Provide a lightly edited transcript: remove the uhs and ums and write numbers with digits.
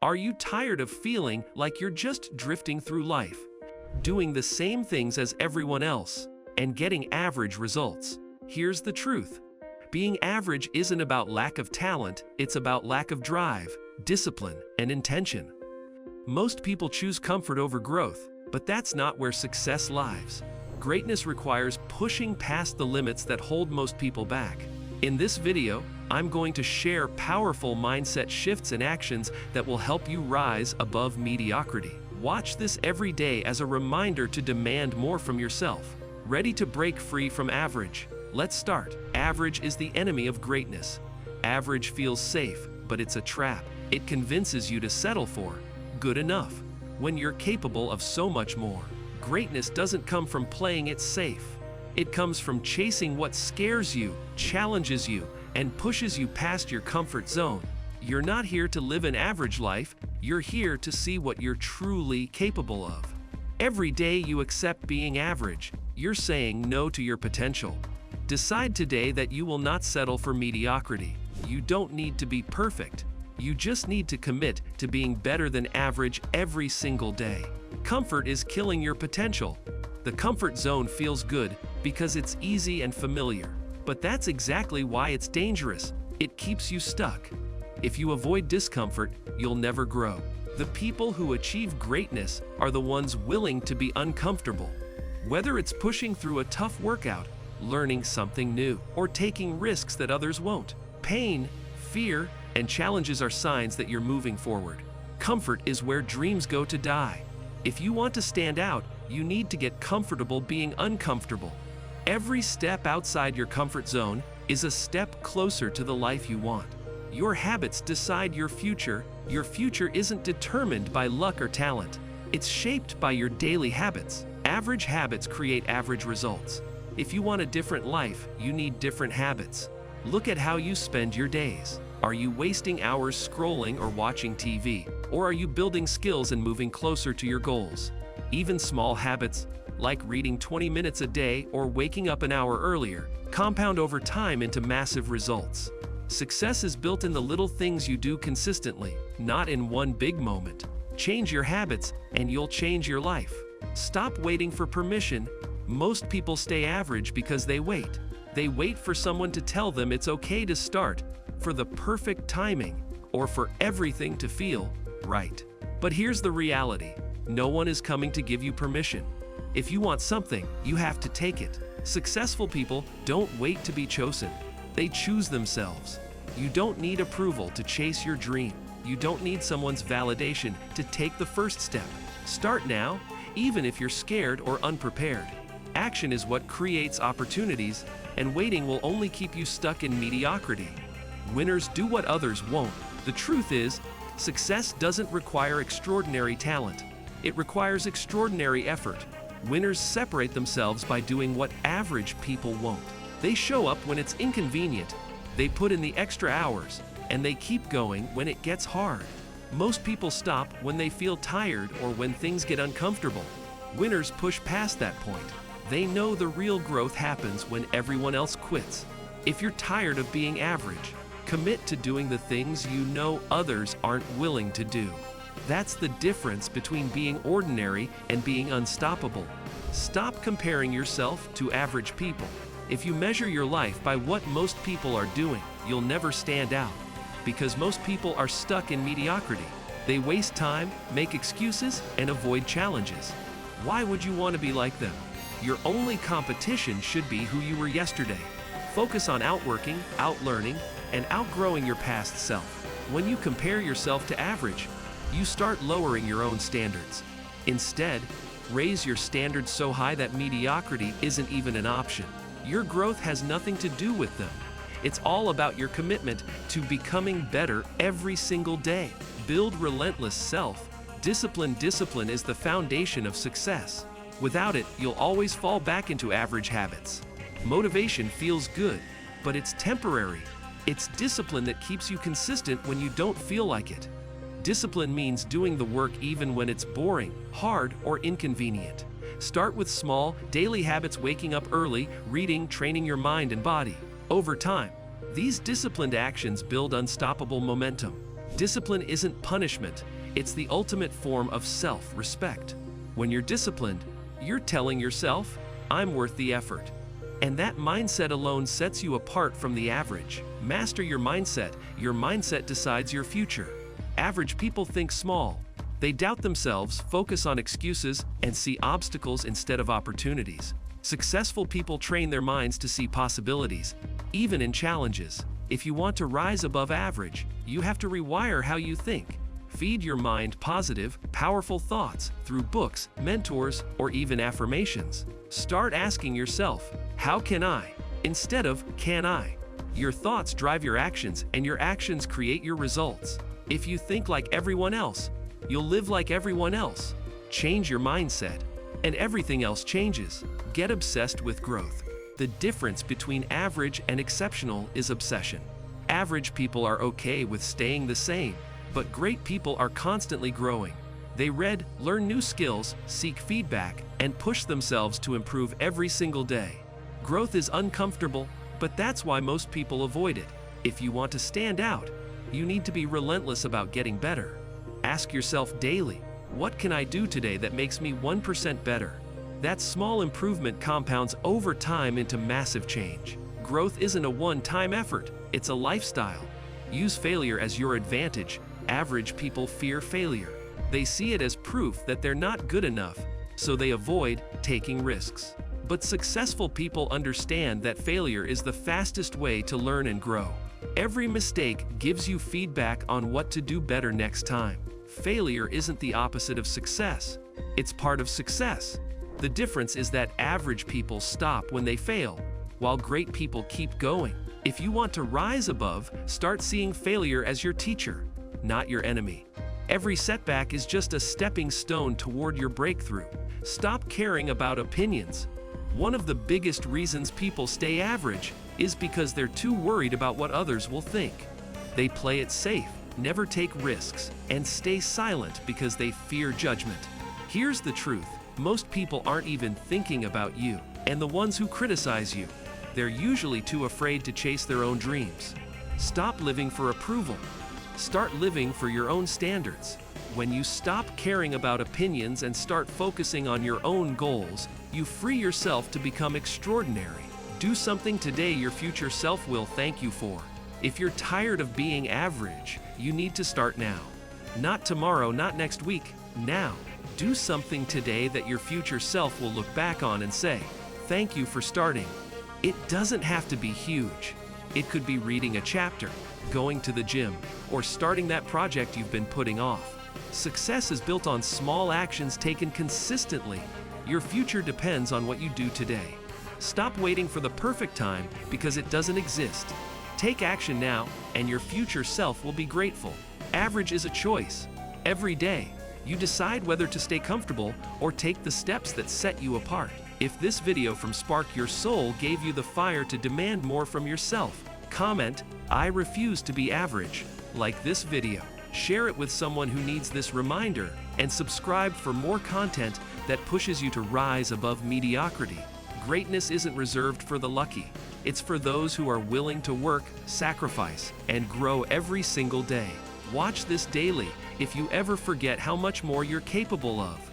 Are you tired of feeling like you're just drifting through life, doing the same things as everyone else, and getting average results? Here's the truth. Being average isn't about lack of talent, it's about lack of drive, discipline, and intention. Most people choose comfort over growth, but that's not where success lies. Greatness requires pushing past the limits that hold most people back. In this video, I'm going to share powerful mindset shifts and actions that will help you rise above mediocrity. Watch this every day as a reminder to demand more from yourself. Ready to break free from average? Let's start. Average is the enemy of greatness. Average feels safe, but it's a trap. It convinces you to settle for good enough when you're capable of so much more. Greatness doesn't come from playing it safe. It comes from chasing what scares you, challenges you, and pushes you past your comfort zone. You're not here to live an average life, you're here to see what you're truly capable of. Every day you accept being average, you're saying no to your potential. Decide today that you will not settle for mediocrity. You don't need to be perfect. You just need to commit to being better than average every single day. Comfort is killing your potential. The comfort zone feels good because it's easy and familiar. But that's exactly why it's dangerous. It keeps you stuck. If you avoid discomfort, you'll never grow. The people who achieve greatness are the ones willing to be uncomfortable. Whether it's pushing through a tough workout, learning something new, or taking risks that others won't. Pain, fear, and challenges are signs that you're moving forward. Comfort is where dreams go to die. If you want to stand out, you need to get comfortable being uncomfortable. Every step outside your comfort zone is a step closer to the life you want. Your habits decide your future. Your future isn't determined by luck or talent. It's shaped by your daily habits. Average habits create average results. If you want a different life, you need different habits. Look at how you spend your days. Are you wasting hours scrolling or watching TV? Or are you building skills and moving closer to your goals? Even small habits, like reading 20 minutes a day or waking up an hour earlier, compound over time into massive results. Success is built in the little things you do consistently, not in one big moment. Change your habits, and you'll change your life. Stop waiting for permission. Most people stay average because they wait. They wait for someone to tell them it's okay to start, for the perfect timing, or for everything to feel right. But here's the reality. No one is coming to give you permission. If you want something, you have to take it. Successful people don't wait to be chosen. They choose themselves. You don't need approval to chase your dream. You don't need someone's validation to take the first step. Start now, even if you're scared or unprepared. Action is what creates opportunities, and waiting will only keep you stuck in mediocrity. Winners do what others won't. The truth is, success doesn't require extraordinary talent. It requires extraordinary effort. Winners separate themselves by doing what average people won't. They show up when it's inconvenient, they put in the extra hours, and they keep going when it gets hard. Most people stop when they feel tired or when things get uncomfortable. Winners push past that point. They know the real growth happens when everyone else quits. If you're tired of being average, commit to doing the things you know others aren't willing to do. That's the difference between being ordinary and being unstoppable. Stop comparing yourself to average people. If you measure your life by what most people are doing, you'll never stand out. Because most people are stuck in mediocrity. They waste time, make excuses, and avoid challenges. Why would you want to be like them? Your only competition should be who you were yesterday. Focus on outworking, outlearning, and outgrowing your past self. When you compare yourself to average, you start lowering your own standards. Instead, raise your standards so high that mediocrity isn't even an option. Your growth has nothing to do with them. It's all about your commitment to becoming better every single day. Build relentless self-discipline. Discipline is the foundation of success. Without it, you'll always fall back into average habits. Motivation feels good, but it's temporary. It's discipline that keeps you consistent when you don't feel like it. Discipline means doing the work even when it's boring, hard, or inconvenient. Start with small, daily habits: waking up early, reading, training your mind and body. Over time, these disciplined actions build unstoppable momentum. Discipline isn't punishment, it's the ultimate form of self-respect. When you're disciplined, you're telling yourself, I'm worth the effort. And that mindset alone sets you apart from the average. Master your mindset decides your future. Average people think small. They doubt themselves, focus on excuses, and see obstacles instead of opportunities. Successful people train their minds to see possibilities, even in challenges. If you want to rise above average, you have to rewire how you think. Feed your mind positive, powerful thoughts through books, mentors, or even affirmations. Start asking yourself, how can I? Instead of, can I? Your thoughts drive your actions, and your actions create your results. If you think like everyone else, you'll live like everyone else. Change your mindset, and everything else changes. Get obsessed with growth. The difference between average and exceptional is obsession. Average people are okay with staying the same, but great people are constantly growing. They read, learn new skills, seek feedback, and push themselves to improve every single day. Growth is uncomfortable, but that's why most people avoid it. If you want to stand out, you need to be relentless about getting better. Ask yourself daily, what can I do today that makes me 1% better? That small improvement compounds over time into massive change. Growth isn't a one-time effort, it's a lifestyle. Use failure as your advantage. Average people fear failure. They see it as proof that they're not good enough, so they avoid taking risks. But successful people understand that failure is the fastest way to learn and grow. Every mistake gives you feedback on what to do better next time. Failure isn't the opposite of success. It's part of success. The difference is that average people stop when they fail, while great people keep going. If you want to rise above, start seeing failure as your teacher, not your enemy. Every setback is just a stepping stone toward your breakthrough. Stop caring about opinions. One of the biggest reasons people stay average is because they're too worried about what others will think. They play it safe, never take risks, and stay silent because they fear judgment. Here's the truth. Most people aren't even thinking about you, and the ones who criticize you, they're usually too afraid to chase their own dreams. Stop living for approval. Start living for your own standards. When you stop caring about opinions and start focusing on your own goals, you free yourself to become extraordinary. Do something today your future self will thank you for. If you're tired of being average, you need to start now. Not tomorrow, not next week, now. Do something today that your future self will look back on and say, thank you for starting. It doesn't have to be huge. It could be reading a chapter, going to the gym, or starting that project you've been putting off. Success is built on small actions taken consistently. Your future depends on what you do today. Stop waiting for the perfect time because it doesn't exist. Take action now, and your future self will be grateful. Average is a choice. Every day, you decide whether to stay comfortable or take the steps that set you apart. If this video from Spark Your Soul gave you the fire to demand more from yourself, comment, I refuse to be average. Like this video, share it with someone who needs this reminder, and subscribe for more content that pushes you to rise above mediocrity. Greatness isn't reserved for the lucky. It's for those who are willing to work, sacrifice, and grow every single day. Watch this daily if you ever forget how much more you're capable of.